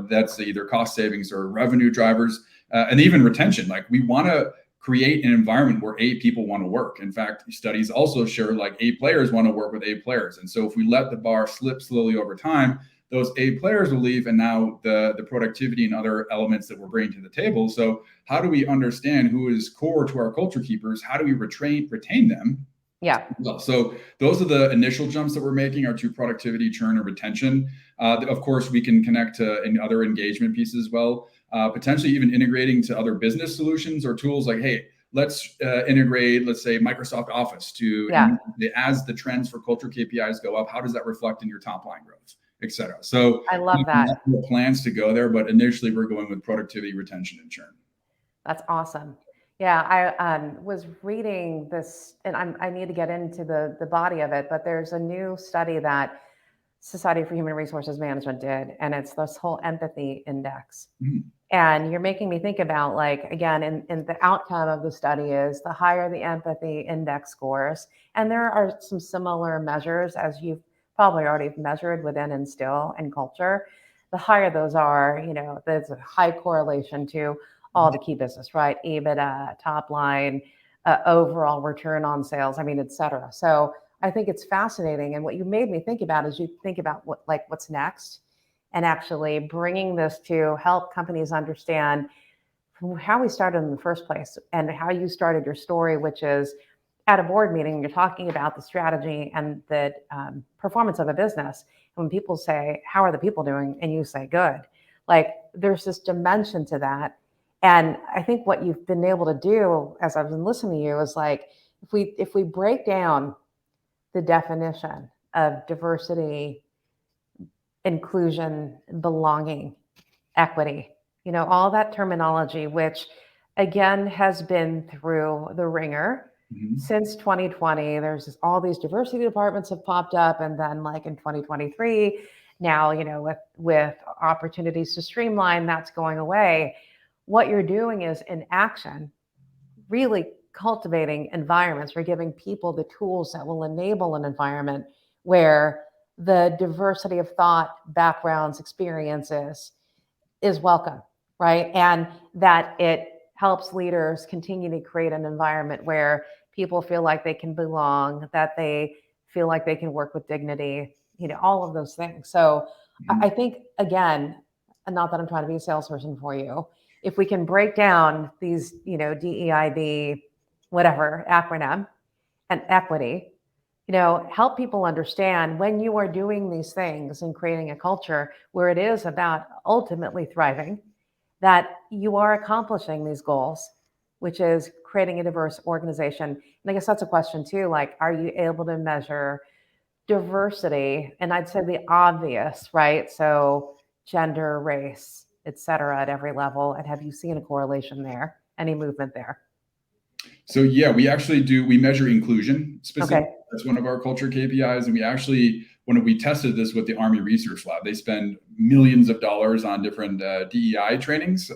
that's either cost savings or revenue drivers, and even retention. Like we want to create an environment where A, people want to work. In fact, studies also show like A players want to work with A players. And so if we let the bar slip slowly over time, those A players will leave, and now the productivity and other elements that we're bringing to the table. So how do we understand who is core to our culture keepers? How do we retain them? Yeah. Well, so those are the initial jumps that we're making are to productivity, churn, and retention. Of course, we can connect to other engagement pieces as well, potentially even integrating to other business solutions or tools like, hey, let's integrate, let's say, Microsoft Office as the trends for culture KPIs go up, how does that reflect in your top line growth, et cetera? So I love that. Plans to go there, but initially we're going with productivity, retention, and churn. That's awesome. Yeah, I was reading this, and I need to get into the body of it, but there's a new study that Society for Human Resources Management did, and it's this whole empathy index. Mm-hmm. And you're making me think about, like, again, in the outcome of the study is the higher the empathy index scores, and there are some similar measures as you've probably already measured within Instill and culture. The higher those are, there's a high correlation to all the key business, right? EBITDA, top line, overall return on sales, et cetera. So I think it's fascinating. And what you made me think about is you think about what's next, and actually bringing this to help companies understand how we started in the first place and how you started your story, which is at a board meeting, you're talking about the strategy and the performance of a business. And when people say, how are the people doing? And you say, good. Like there's this dimension to that. And I think what you've been able to do as I've been listening to you is like, if we break down the definition of diversity, inclusion, belonging, equity, all that terminology, which again has been through the ringer since 2020. There's all these diversity departments have popped up, and then like in 2023, now with opportunities to streamline, that's going away. What you're doing is in action, really cultivating environments. We're giving people the tools that will enable an environment where the diversity of thought, backgrounds, experiences is welcome, right? And that it helps leaders continue to create an environment where people feel like they can belong, that they feel like they can work with dignity, all of those things. So I think, again, not that I'm trying to be a salesperson for you, if we can break down these, DEIB, whatever acronym, and equity, help people understand when you are doing these things and creating a culture where it is about ultimately thriving, that you are accomplishing these goals, which is creating a diverse organization. And I guess that's a question too, like, are you able to measure diversity? And I'd say the obvious, right? So gender, race, et cetera, at every level. And have you seen a correlation there? Any movement there? So yeah, we actually do. We measure inclusion specifically. Okay. That's one of our culture KPIs. And we actually, when we tested this with the Army Research Lab, they spend millions of dollars on different DEI trainings.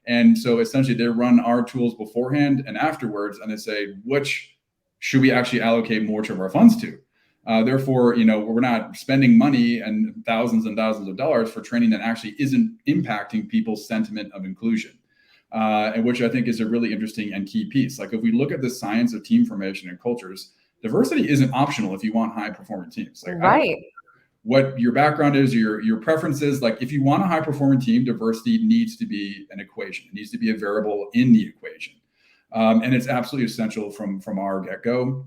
And so essentially they run our tools beforehand and afterwards, and they say, which should we actually allocate more of our funds to? Therefore, we're not spending money and thousands of dollars for training that actually isn't impacting people's sentiment of inclusion, and which I think is a really interesting and key piece. Like if we look at the science of team formation and cultures, diversity isn't optional if you want high performing teams. Like, right. What your background is, your preferences. Like if you want a high performing team, diversity needs to be an equation. It needs to be a variable in the equation. And it's absolutely essential from our get-go.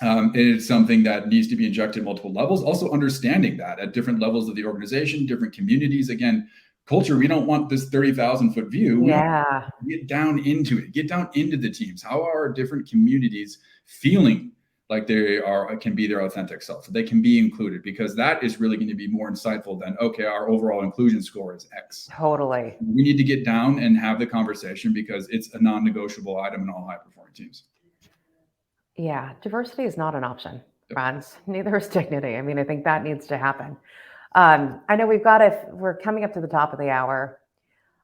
It's something that needs to be injected at multiple levels. Also understanding that at different levels of the organization, different communities. Again, culture, we don't want this 30,000 foot view. We get down into it, get down into the teams. How are different communities feeling like they can be their authentic self, so they can be included, because that is really going to be more insightful than, okay, our overall inclusion score is X. Totally. We need to get down and have the conversation because it's a non-negotiable item in all high-performing teams. Yeah, diversity is not an option, friends. Neither is dignity. I mean, I think that needs to happen. I know we're coming up to the top of the hour.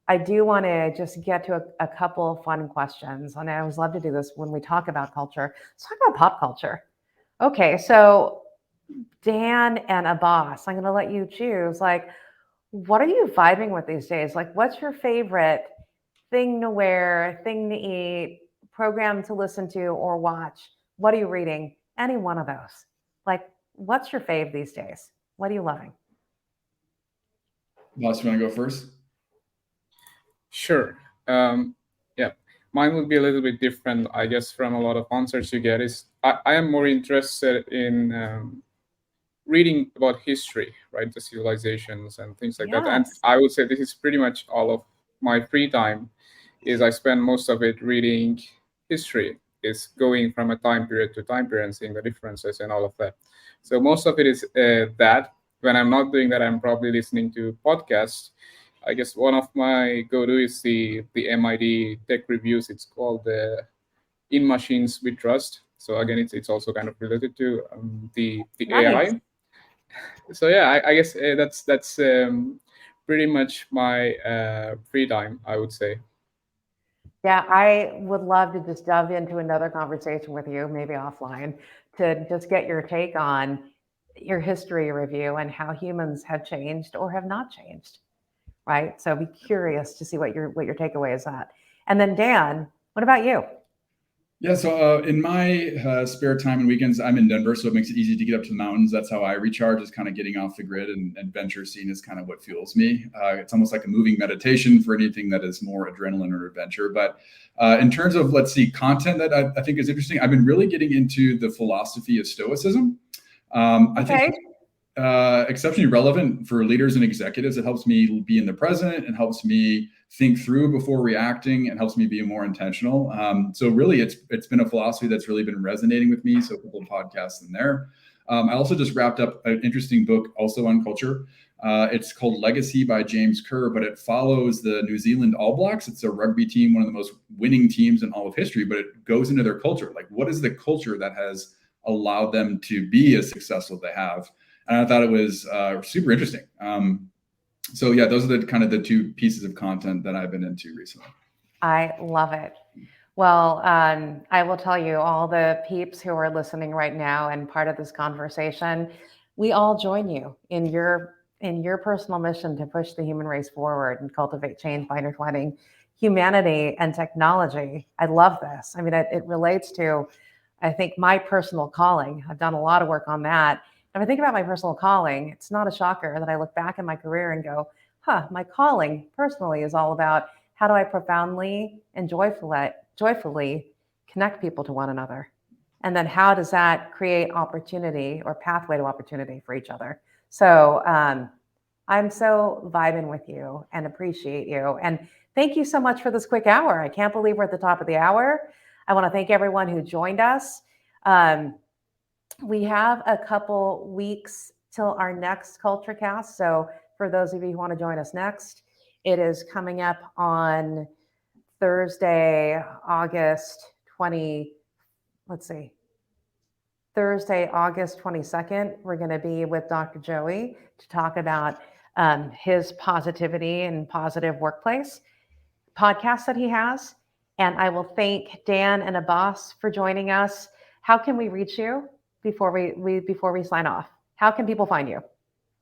I do want to just get to a couple of fun questions. And I always love to do this when we talk about culture. Let's talk about pop culture. Okay, so Dan and Abbas, I'm going to let you choose. Like, what are you vibing with these days? Like, what's your favorite thing to wear, thing to eat, program to listen to or watch? What are you reading? Any one of those. Like, what's your fave these days? What are you loving? Abbas, you want to go first? Sure. Yeah, mine would be a little bit different, I guess, from a lot of answers you get. I am more interested in reading about history, right? The civilizations and things like that. And I would say this is pretty much all of my free time. Is I spend most of it reading history. Is going from a time period to time period and seeing the differences and all of that. So most of it is that. When I'm not doing that, I'm probably listening to podcasts. I guess one of my go-to is the MIT Tech Reviews. It's called the In Machines We Trust. So again, it's also kind of related to the Nice. AI. So yeah, I guess that's pretty much my free time, I would say. Yeah, I would love to just dive into another conversation with you, maybe offline, to just get your take on your history review and how humans have changed or have not changed. Right. So be curious to see what your takeaway is at. And then Dan, what about you? Yeah, so in my spare time and weekends, I'm in Denver, so it makes it easy to get up to the mountains. That's how I recharge, is kind of getting off the grid, and adventure scene is kind of what fuels me. It's almost like a moving meditation for anything that is more adrenaline or adventure. But in terms of, content that I think is interesting, I've been really getting into the philosophy of Stoicism. I think exceptionally relevant for leaders and executives. It helps me be in the present. It helps me think through before reacting, and helps me be more intentional. So really, it's been a philosophy that's really been resonating with me. So a couple of podcasts in there. I also just wrapped up an interesting book also on culture. It's called Legacy by James Kerr, but it follows the New Zealand All Blacks. It's a rugby team, one of the most winning teams in all of history, but it goes into their culture. Like, what is the culture that has allowed them to be as successful as they have? And I thought it was super interesting. So yeah, those are the two pieces of content that I've been into recently. I love it. Well, I will tell you, all the peeps who are listening right now and part of this conversation, we all join you in your personal mission to push the human race forward and cultivate change by intertwining humanity and technology. I love this. I mean, it relates to, I think, my personal calling. I've done a lot of work on that. If I think about my personal calling, it's not a shocker that I look back in my career and go, my calling personally is all about how do I profoundly and joyfully connect people to one another? And then how does that create opportunity or pathway to opportunity for each other? So I'm so vibing with you and appreciate you. And thank you so much for this quick hour. I can't believe we're at the top of the hour. I want to thank everyone who joined us. We have a couple weeks till our next CultureCast. So for those of you who want to join us next, it is coming up on Thursday, August 22nd. We're going to be with Dr. Joey to talk about his positivity and positive workplace podcast that he has. And I will thank Dan and Abbas for joining us. how can we reach you before we sign off? How can people find you?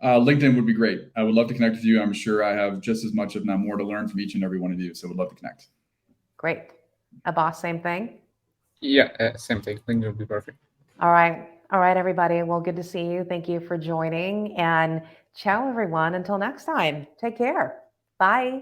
LinkedIn would be great. I would love to connect with you. I'm sure I have just as much, if not more, to learn from each and every one of you. So would love to connect. Great. Abbas, same thing? Yeah, same thing. LinkedIn would be perfect. All right. All right, everybody. Well, good to see you. Thank you for joining. And ciao, everyone. Until next time. Take care. Bye.